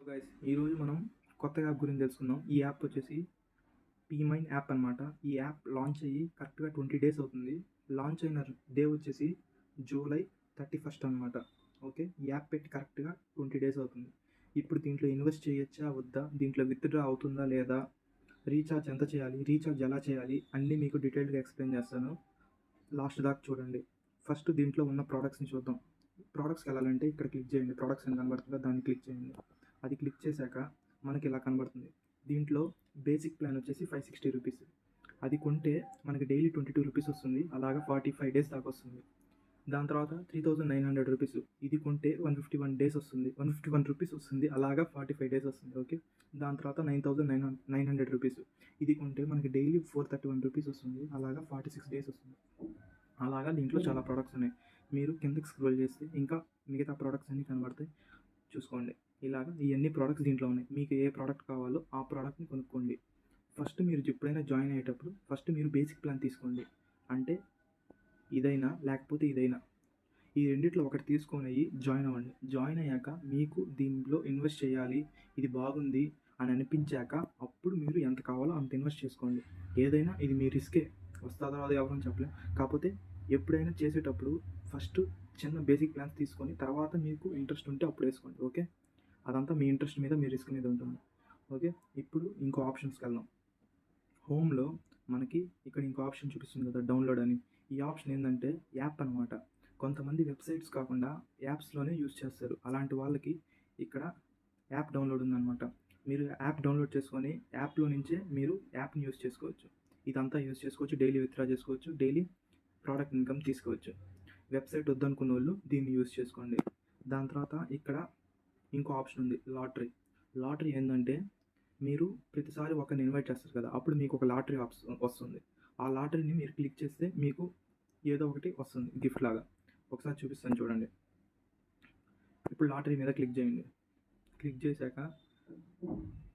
Guys ఈరోజు మనం కొత్త యాప్ గురించి తెలుసుకుందాం. ఈ యాప్ వచ్చేసి పీమైన్ యాప్ అనమాట. ఈ యాప్ లాంచ్ అయ్యి కరెక్ట్గా 20 డేస్ అవుతుంది. లాంచ్ అయిన డే వచ్చేసి జూలై 31 అనమాట. ఓకే, ఈ యాప్ పెట్టి కరెక్ట్గా 20 డేస్ అవుతుంది. ఇప్పుడు దీంట్లో ఇన్వెస్ట్ చేయొచ్చా వద్దా, దీంట్లో విత్డ్రా అవుతుందా లేదా, రీఛార్జ్ ఎంత చేయాలి, రీఛార్జ్ ఎలా చేయాలి అన్నీ మీకు డీటెయిల్గా ఎక్స్ప్లెయిన్ చేస్తాను. లాస్ట్ దాకా చూడండి. ఫస్ట్ దీంట్లో ఉన్న ప్రోడక్ట్స్ని చూద్దాం. ప్రోడక్ట్స్కి వెళ్ళాలంటే ఇక్కడ క్లిక్ చేయండి. ప్రోడక్ట్స్ అని కనబడుతుందా, దాన్ని క్లిక్ చేయండి. అది క్లిక్ చేశాక మనకి ఇలా కనబడుతుంది. దీంట్లో బేసిక్ ప్లాన్ వచ్చేసి 560 రూపీస్. అది కొంటే మనకి డైలీ 22 రూపీస్ వస్తుంది. అలాగా 45 డేస్ దాకా వస్తుంది. దాని తర్వాత 3900 రూపీస్. ఇది కొంటే 151 డేస్ వస్తుంది, 151 రూపీస్ వస్తుంది. అలాగా 45 డేస్ వస్తుంది. ఓకే, దాని తర్వాత 9900 రూపీస్. ఇది కొంటే మనకి డైలీ 431 రూపీస్ వస్తుంది. అలాగా 46 డేస్ వస్తుంది. అలాగా దీంట్లో చాలా ప్రోడక్ట్స్ ఉన్నాయి. మీరు కిందకి స్క్రోల్ చేస్తే ఇంకా మిగతా ప్రోడక్ట్స్ అన్నీ కనబడతాయి, చూసుకోండి. ఇలాగా ఇవన్నీ ప్రోడక్ట్స్ దీంట్లో ఉన్నాయి. మీకు ఏ ప్రోడక్ట్ కావాలో ఆ ప్రోడక్ట్ని కొనుక్కోండి. ఫస్ట్ మీరు ఎప్పుడైనా జాయిన్ అయ్యేటప్పుడు ఫస్ట్ మీరు బేసిక్ ప్లాన్ తీసుకోండి. అంటే ఇదైనా లేకపోతే ఇదైనా, ఈ రెండిట్లో ఒకటి తీసుకొని జాయిన్ అవ్వండి. జాయిన్ అయ్యాక మీకు దీంట్లో ఇన్వెస్ట్ చేయాలి, ఇది బాగుంది అని అనిపించాక అప్పుడు మీరు ఎంత కావాలో అంత ఇన్వెస్ట్ చేసుకోండి. ఏదైనా ఇది మీ రిస్కే, వస్తుందో అది ఎవరని చెప్పలేం. కాకపోతే ఎప్పుడైనా చేసేటప్పుడు ఫస్ట్ చిన్న బేసిక్ ప్లాన్స్ తీసుకొని తర్వాత మీకు ఇంట్రెస్ట్ ఉంటే అప్పుడు వేసుకోండి. ఓకే, అదంతా మీ ఇంట్రెస్ట్ మీద, మీ రిస్క్ మీద ఉంటుంది. ఓకే, ఇప్పుడు ఇంకో ఆప్షన్స్కి వెళ్దాం. హోమ్లో మనకి ఇక్కడ ఇంకో ఆప్షన్ చూపిస్తుంది కదా, డౌన్లోడ్ అని. ఈ ఆప్షన్ ఏంటంటే యాప్ అనమాట. కొంతమంది వెబ్సైట్స్ కాకుండా యాప్స్లోనే యూజ్ చేస్తారు. అలాంటి వాళ్ళకి ఇక్కడ యాప్ డౌన్లోడ్ ఉందన్నమాట. మీరు యాప్ డౌన్లోడ్ చేసుకొని యాప్లో నుంచే మీరు యాప్ని యూజ్ చేసుకోవచ్చు. ఇదంతా యూజ్ చేసుకోవచ్చు, డైలీ విత్డ్రా చేసుకోవచ్చు, డైలీ ప్రోడక్ట్ ఇన్కమ్ తీసుకోవచ్చు. వెబ్సైట్ వద్దనుకున్న వాళ్ళు దీన్ని యూజ్ చేసుకోండి. దాని తర్వాత ఇక్కడ ఇంకో ఆప్షన్ ఉంది, లాటరీ. లాటరీ ఏంటంటే మీరు ప్రతిసారి ఒకరిని ఇన్వైట్ చేస్తారు కదా, అప్పుడు మీకు ఒక లాటరీ వస్తుంది. ఆ లాటరీని మీరు క్లిక్ చేస్తే మీకు ఏదో ఒకటి వస్తుంది గిఫ్ట్ లాగా. ఒకసారి చూపిస్తాను చూడండి. ఇప్పుడు లాటరీ మీద క్లిక్ చేయండి. క్లిక్ చేశాక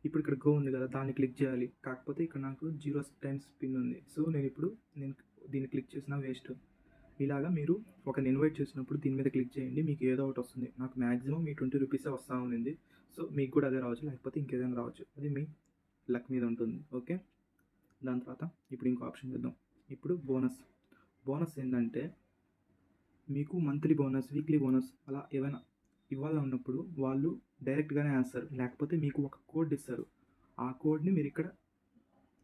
ఇప్పుడు ఇక్కడ గో ఉంది కదా, దాన్ని క్లిక్ చేయాలి. కాకపోతే ఇక్కడ నాకు 0 టైమ్స్ పిన్ ఉంది. సో నేను దీన్ని క్లిక్ చేసిన వేస్ట్. ఇలాగా మీరు ఒకరిని ఇన్వైట్ చేసినప్పుడు దీని మీద క్లిక్ చేయండి, మీకు ఏదో ఒకటి వస్తుంది. నాకు మ్యాక్సిమం మీ 20 రూపీసే వస్తూ ఉంది. సో మీకు కూడా అదే రావచ్చు, లేకపోతే ఇంకేదైనా రావచ్చు. అది మీ లక్ మీద ఉంటుంది. ఓకే, దాని తర్వాత ఇప్పుడు ఇంకో ఆప్షన్ చేద్దాం. ఇప్పుడు బోనస్ ఏంటంటే మీకు మంత్లీ బోనస్, వీక్లీ బోనస్ అలా ఏమైనా ఇవ్వాలని ఉన్నప్పుడు వాళ్ళు డైరెక్ట్గానే వేస్తారు, లేకపోతే మీకు ఒక కోడ్ ఇస్తారు. ఆ కోడ్ని మీరు ఇక్కడ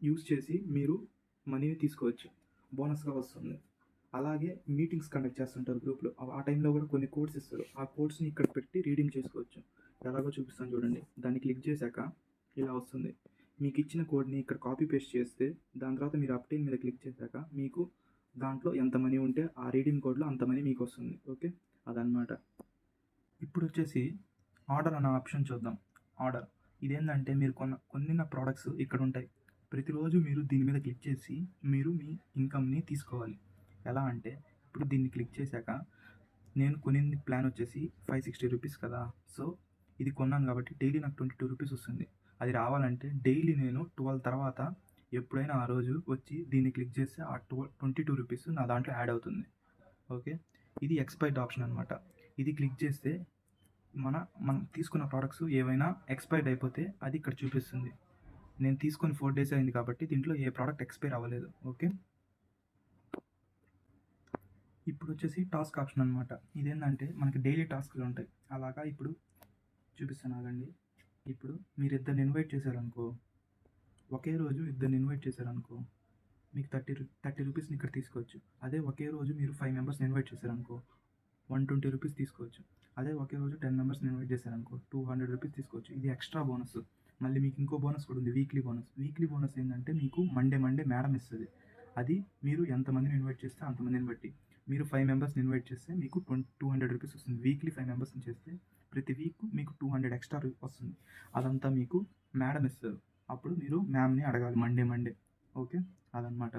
యూజ్ చేసి మీరు మనీని తీసుకోవచ్చు, బోనస్గా వస్తుంది. అలాగే మీటింగ్స్ కండక్ట్ చేస్తుంటారు గ్రూప్లో, ఆ టైంలో కూడా కొన్ని కోడ్స్ ఇస్తారు. ఆ కోడ్స్ని ఇక్కడ పెట్టి రీడింగ్ చేసుకోవచ్చు. ఎలాగో చూపిస్తాను చూడండి. దాన్ని క్లిక్ చేశాక ఇలా వస్తుంది. మీకు ఇచ్చిన కోడ్ని ఇక్కడ కాపీ పేస్ట్ చేస్తే దాని తర్వాత మీరు అప్టైన్ మీద క్లిక్ చేశాక మీకు దాంట్లో ఎంత మనీ ఉంటే ఆ రీడింగ్ కోడ్లో అంత మనీ మీకు వస్తుంది. ఓకే, అదనమాట. ఇప్పుడు వచ్చేసి ఆర్డర్ అనే ఆప్షన్ చూద్దాం. ఆర్డర్ ఇదేంటంటే మీరు కొన్న ప్రోడక్ట్స్ ఇక్కడ ఉంటాయి. ప్రతిరోజు మీరు దీని మీద క్లిక్ చేసి మీరు మీ ఇన్కమ్ని తీసుకోవాలి. ఎలా అంటే ఇప్పుడు దీన్ని క్లిక్ చేశాక నేను కొనింది ప్లాన్ వచ్చేసి 560 రూపీస్ కదా. సో ఇది కొన్నాను కాబట్టి డైలీ నాకు 22 రూపీస్ వస్తుంది. అది రావాలంటే డైలీ నేను 12 తర్వాత ఎప్పుడైనా ఆ రోజు వచ్చి దీన్ని క్లిక్ చేస్తే ఆ 22 రూపీస్ నా దాంట్లో యాడ్ అవుతుంది. ఓకే, ఇది ఎక్స్పైర్డ్ ఆప్షన్ అనమాట. ఇది క్లిక్ చేస్తే మనం తీసుకున్న ప్రోడక్ట్స్ ఏవైనా ఎక్స్పైర్డ్ అయిపోతే అది ఇక్కడ చూపిస్తుంది. నేను తీసుకొని 4 డేస్ అయింది కాబట్టి దీంట్లో ఏ ప్రోడక్ట్ ఎక్స్పైర్ అవ్వలేదు. ఓకే, ఇప్పుడు వచ్చేసి టాస్క్ ఆప్షన్ అనమాట. ఇదేంటంటే మనకి డైలీ టాస్క్లు ఉంటాయి. అలాగా ఇప్పుడు చూపిస్తాను ఆగండి. ఇప్పుడు మీరు ఇద్దరిని ఇన్వైట్ చేశారనుకో, ఒకే రోజు ఇద్దరిని ఇన్వైట్ చేశారనుకో మీకు 30 రూపీస్ని ఇక్కడ తీసుకోవచ్చు. అదే ఒకే రోజు మీరు 5 మెంబర్స్ని ఇన్వైట్ చేశారనుకో 120 రూపీస్ తీసుకోవచ్చు. అదే ఒకే రోజు 10 మెంబర్స్ని ఇన్వైట్ చేశారనుకో 200 రూపీస్ తీసుకోవచ్చు. ఇది ఎక్స్ట్రా బోనస్. మళ్ళీ మీకు ఇంకో బోనస్ కూడా ఉంది, వీక్లీ బోనస్. వీక్లీ బోనస్ ఏంటంటే మీకు మండే మేడం ఇస్తుంది. అది మీరు ఎంతమందిని ఇన్వైట్ చేస్తే అంతమందిని బట్టి. మీరు 5 మెంబర్స్ని ఇన్వైట్ చేస్తే మీకు 200 రూపీస్ వస్తుంది. వీక్లీ 5 మెంబర్స్ని చేస్తే ప్రతి వీక్ మీకు 200 ఎక్స్ట్రా వస్తుంది. అదంతా మీకు మేడం ఇస్తారు. అప్పుడు మీరు మ్యామ్ని అడగాలి మండే. ఓకే, అదనమాట.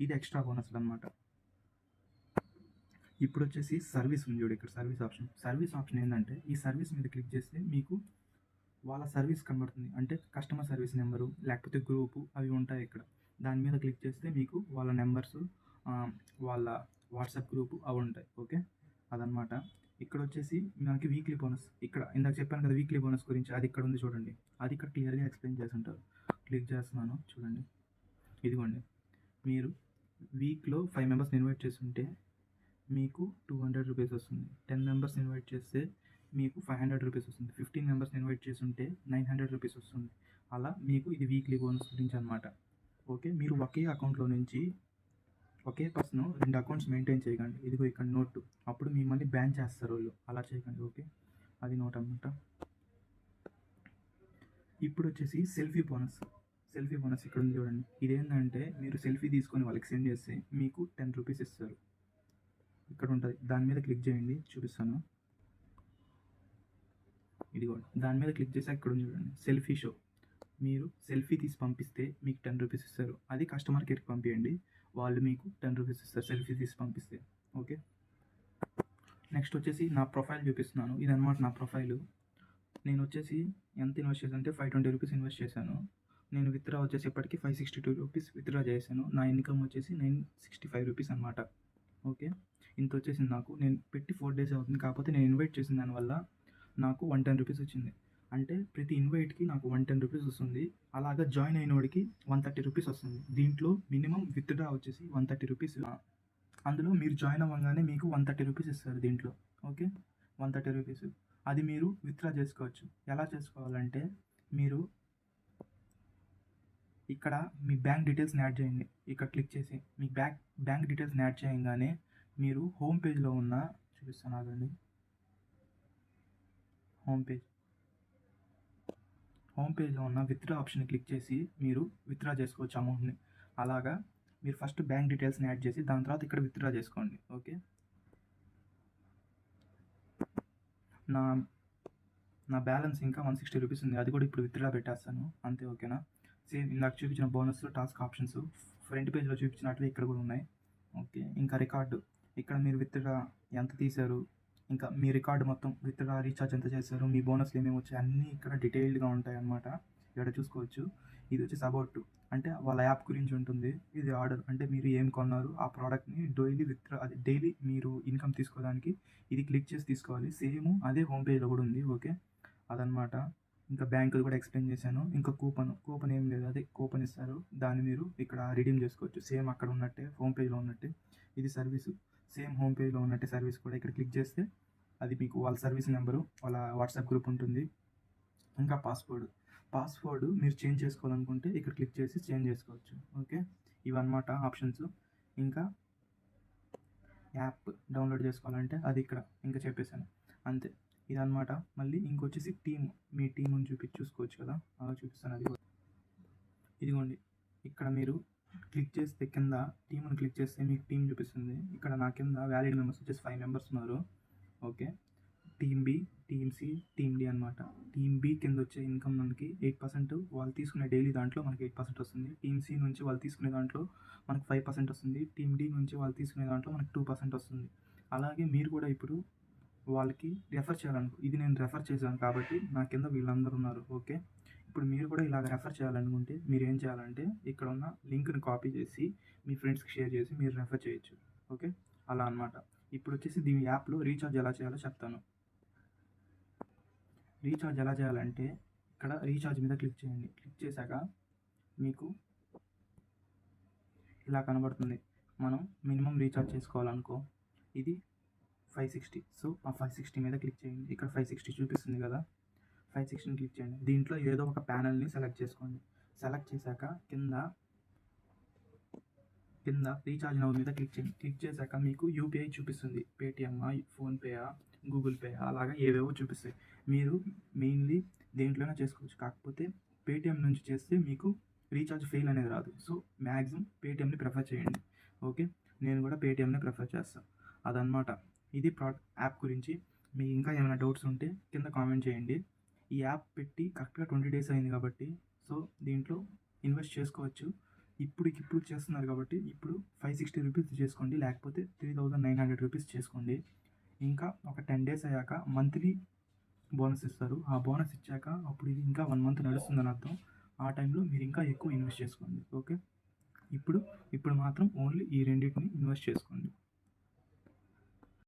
ఇది ఎక్స్ట్రా బోనస్ అనమాట. ఇప్పుడు వచ్చేసి సర్వీస్ ఉంది చూడు, ఇక్కడ సర్వీస్ ఆప్షన్ ఏంటంటే ఈ సర్వీస్ మీద క్లిక్ చేస్తే మీకు వాళ్ళ సర్వీస్ కనబడుతుంది. అంటే కస్టమర్ సర్వీస్ నెంబరు లేకపోతే గ్రూపు అవి ఉంటాయి ఇక్కడ. దాని మీద క్లిక్ చేస్తే మీకు వాళ్ళ నెంబర్సు, వాళ్ళ వాట్సాప్ గ్రూపు అవి ఉంటాయి. ఓకే, అదనమాట. ఇక్కడ వచ్చేసి మనకి వీక్లీ బోనస్, ఇక్కడ ఇందాక చెప్పాను కదా వీక్లీ బోనస్ గురించి, అది ఇక్కడ ఉంది చూడండి. అది ఇక్కడ క్లియర్గా ఎక్స్ప్లెయిన్ చేసి ఉంటారు. క్లిక్ చేస్తున్నాను చూడండి. ఇదిగోండి, మీరు వీక్లో 5 మెంబర్స్ని ఇన్వైట్ చేస్తుంటే మీకు 200 రూపీస్ వస్తుంది. 10 మెంబర్స్ని ఇన్వైట్ చేస్తే మీకు 500 రూపీస్ వస్తుంది. 15 మెంబర్స్ని ఇన్వైట్ చేస్తుంటే 900 రూపీస్ వస్తుంది. అలా మీకు ఇది వీక్లీ బోనస్ గురించి అనమాట. ఓకే, మీరు ఒకే అకౌంట్లో నుంచి ఒకే పర్సన్ 2 అకౌంట్స్ మెయింటైన్ చేయకండి. ఇదిగో ఇక్కడ నోట్, అప్పుడు మిమ్మల్ని బ్యాన్ చేస్తారు వాళ్ళు. అలా చేయకండి. ఓకే, అది నోట్ అనమాట. ఇప్పుడు వచ్చేసి సెల్ఫీ బోనస్. సెల్ఫీ బోనస్ ఇక్కడ ఉంది చూడండి. ఇదేంటంటే మీరు సెల్ఫీ తీసుకొని వాళ్ళకి సెండ్ చేస్తే మీకు 10 రూపీస్ ఇస్తారు. ఇక్కడ ఉంటుంది, దాని మీద క్లిక్ చేయండి, చూపిస్తాను. ఇదిగో దాని మీద క్లిక్ చేసి ఇక్కడ ఉంది చూడండి, సెల్ఫీ షో. మీరు సెల్ఫీ తీసి పంపిస్తే మీకు 10 రూపీస్ ఇస్తారు. అది కస్టమర్ కేర్కి పంపించండి, వాళ్ళు మీకు 10 రూపీస్ ఇస్తారు సెల్ఫీ తీసి పంపిస్తే. ఓకే, నెక్స్ట్ వచ్చేసి నా ప్రొఫైల్ చూపిస్తున్నాను. ఇదన్నమాట నా ప్రొఫైలు. నేను వచ్చేసి ఎంత ఇన్వెస్ట్ చేశాను అంటే 520 రూపీస్ ఇన్వెస్ట్ చేశాను. నేను విత్డ్రా వచ్చేసి ఇప్పటికీ 562 రూపీస్ విత్డ్రా చేశాను. నా ఇన్కమ్ వచ్చేసి 965 రూపీస్ అనమాట. ఓకే, ఇంత వచ్చేసింది నాకు. నేను పెట్టి 4 డేస్ అవుతుంది, కాకపోతే నేను ఇన్వైట్ చేసిన దానివల్ల నాకు 110 రూపీస్ వచ్చింది. అంటే ప్రతి ఇన్వైట్కి నాకు 110 రూపీస్ వస్తుంది. అలాగా జాయిన్ అయిన వాడికి 130 రూపీస్ వస్తుంది. దీంట్లో మినిమం విత్డ్రా వచ్చేసి 130 రూపీస్. అందులో మీరు జాయిన్ అవ్వగానే మీకు 130 రూపీస్ ఇస్తారు దీంట్లో. ఓకే, 130 రూపీస్ అది మీరు విత్డ్రా చేసుకోవచ్చు. ఎలా చేసుకోవాలంటే మీరు ఇక్కడ మీ బ్యాంక్ డీటెయిల్స్ని యాడ్ చేయండి. ఇక్కడ క్లిక్ చేసి మీ బ్యాంక్ డీటెయిల్స్ని యాడ్ చేయగానే మీరు హోమ్ పేజ్లో ఉన్న, చూపిస్తాను ఆగండి, హోమ్ పేజ్లో ఉన్న విత్డ్రా ఆప్షన్ క్లిక్ చేసి మీరు విత్డ్రా చేసుకోవచ్చు అమౌంట్ని. అలాగా మీరు ఫస్ట్ బ్యాంక్ డీటెయిల్స్ని యాడ్ చేసి దాని తర్వాత ఇక్కడ విత్డ్రా చేసుకోండి. ఓకే, నా బ్యాలెన్స్ ఇంకా 160 రూపీస్ ఉంది, అది కూడా ఇప్పుడు విత్డ్రా పెట్టేస్తాను అంతే. ఓకేనా, సేమ్ ఇందాక చూపించిన బోనస్ టాస్క్ ఆప్షన్స్ ఫ్రంట్ పేజ్లో చూపించినట్లే ఇక్కడ కూడా ఉన్నాయి. ఓకే, ఇంకా రికార్డు, ఇక్కడ మీరు విత్డ్రా ఎంత తీశారు, ఇంకా మీ రికార్డు మొత్తం, విత్డ్రా రీఛార్జ్ ఎంత చేశారు, మీ బోనస్లు ఏమేమి వచ్చాయి అన్నీ ఇక్కడ డీటెయిల్డ్గా ఉంటాయి అన్నమాట. ఇక్కడ చూసుకోవచ్చు. ఇది వచ్చేసి అబౌట్, అంటే వాళ్ళ యాప్ గురించి ఉంటుంది. ఇది ఆర్డర్, అంటే మీరు ఏం కొన్నారు ఆ ప్రోడక్ట్ని డైలీ మీరు ఇన్కమ్ తీసుకోవడానికి ఇది క్లిక్ చేసి తీసుకోవాలి. సేమ్ అదే హోమ్ పేజ్లో కూడా ఉంది. ఓకే, అదనమాట. ఇంకా బ్యాంకులు కూడా ఎక్స్ప్లెయిన్ చేశాను. ఇంకా కూపన్ ఏం లేదు, అదే కూపన్ ఇస్తారు, దాన్ని మీరు ఇక్కడ రిడీమ్ చేసుకోవచ్చు. సేమ్ అక్కడ ఉన్నట్టే హోమ్ పేజ్లో ఉన్నట్టే ఇది సర్వీసు. సేమ్ హోమ్ పేజ్లో ఉన్నట్టే సర్వీస్ కూడా ఇక్కడ క్లిక్ చేస్తే అది మీకు వాళ్ళ సర్వీస్ నెంబరు, వాళ్ళ వాట్సాప్ గ్రూప్ ఉంటుంది. ఇంకా పాస్వర్డ్ మీరు చేంజ్ చేసుకోవాలనుకుంటే ఇక్కడ క్లిక్ చేసి చేంజ్ చేసుకోవచ్చు. ఓకే, ఇవన్నమాట ఆప్షన్స్. ఇంకా యాప్ డౌన్లోడ్ చేసుకోవాలంటే అది ఇక్కడ ఇంకా చెప్పేశాను అంతే. ఇదన్నమాట. మళ్ళీ ఇంకొచ్చేసి మీ టీమ్ని చూసుకోవచ్చు కదా, అలా చూపిస్తాను. అది ఇదిగోండి, ఇక్కడ మీరు క్లిక్ చేస్తే కింద టీమ్ని క్లిక్ చేస్తే మీకు టీం చూపిస్తుంది. ఇక్కడ నా కింద వ్యాలిడ్ మెంబర్స్ వచ్చేసి 5 మెంబర్స్ ఉన్నారు. Okay, team B, team C, team D అనమాట. టీమ్ బి కింద వచ్చే ఇన్కమ్ మనకి 8%, వాళ్ళు తీసుకునే డైలీ దాంట్లో మనకి 8% వస్తుంది. టీమ్ సి నుంచి వాళ్ళు తీసుకునే దాంట్లో మనకు 5% వస్తుంది. టీమ్ డి నుంచి వాళ్ళు తీసుకునే దాంట్లో మనకు 2% వస్తుంది. అలాగే మీరు కూడా ఇప్పుడు వాళ్ళకి రెఫర్ చేయాలనుకో, ఇది నేను రెఫర్ చేశాను కాబట్టి నా కింద వీళ్ళందరూ ఉన్నారు. ఓకే, ఇప్పుడు మీరు కూడా ఇలాగ రెఫర్ చేయాలనుకుంటే మీరు ఏం చేయాలంటే ఇక్కడ ఉన్న లింక్ని కాపీ చేసి మీ ఫ్రెండ్స్కి షేర్ చేసి మీరు రెఫర్ చేయొచ్చు. ఓకే, అలా అనమాట. ఇప్పుడు వచ్చేసి దీని యాప్లో రీఛార్జ్ ఎలా చేయాలో చెప్తాను. రీఛార్జ్ ఎలా చేయాలంటే ఇక్కడ రీఛార్జ్ మీద క్లిక్ చేయండి. క్లిక్ చేశాక మీకు ఇలా కనబడుతుంది. మనం మినిమం రీఛార్జ్ చేసుకోవాలనుకో, ఇది 560. సో ఆ 560 మీద క్లిక్ చేయండి. ఇక్కడ 560 చూపిస్తుంది కదా, 560 క్లిక్ చేయండి. దీంట్లో ఏదో ఒక ప్యానల్ని సెలెక్ట్ చేసుకోండి. సెలెక్ట్ చేశాక కింద రీఛార్జ్ నౌ మీద క్లిక్ చేయండి. క్లిక్ చేశాక మీకు యూపీఐ చూపిస్తుంది. పేటిఎమ్, ఫోన్పే, గూగుల్ పే, అలాగా ఏవేవో చూపిస్తాయి. మీరు మెయిన్లీ దేంట్లోనే చేసుకోవచ్చు. కాకపోతే పేటిఎం నుంచి చేస్తే మీకు రీఛార్జ్ ఫెయిల్ అనేది రాదు. సో మ్యాక్సిమం పేటిఎంని ప్రిఫర్ చేయండి. ఓకే, నేను కూడా పేటిఎంని ప్రిఫర్ చేస్తాను. అదనమాట. ఇది యాప్ గురించి. మీకు ఇంకా ఏమైనా డౌట్స్ ఉంటే కింద కామెంట్ చేయండి. ఈ యాప్ పెట్టి కరెక్ట్గా 20 డేస్ అయింది కాబట్టి సో దీంట్లో ఇన్వెస్ట్ చేసుకోవచ్చు. ఇప్పుడు చేస్తున్నారు కాబట్టి ఇప్పుడు 560 రూపీస్ చేసుకోండి, లేకపోతే 3900 రూపీస్ చేసుకోండి. ఇంకా ఒక 10 డేస్ అయ్యాక మంత్లీ బోనస్ ఇస్తారు. ఆ బోనస్ ఇచ్చాక అప్పుడు ఇది ఇంకా 1 మంత్ నడుస్తుందని అర్థం. ఆ టైంలో మీరు ఇంకా ఎక్కువ ఇన్వెస్ట్ చేసుకోండి. ఓకే, ఇప్పుడు మాత్రం ఓన్లీ ఈ రెండింటిని ఇన్వెస్ట్ చేసుకోండి.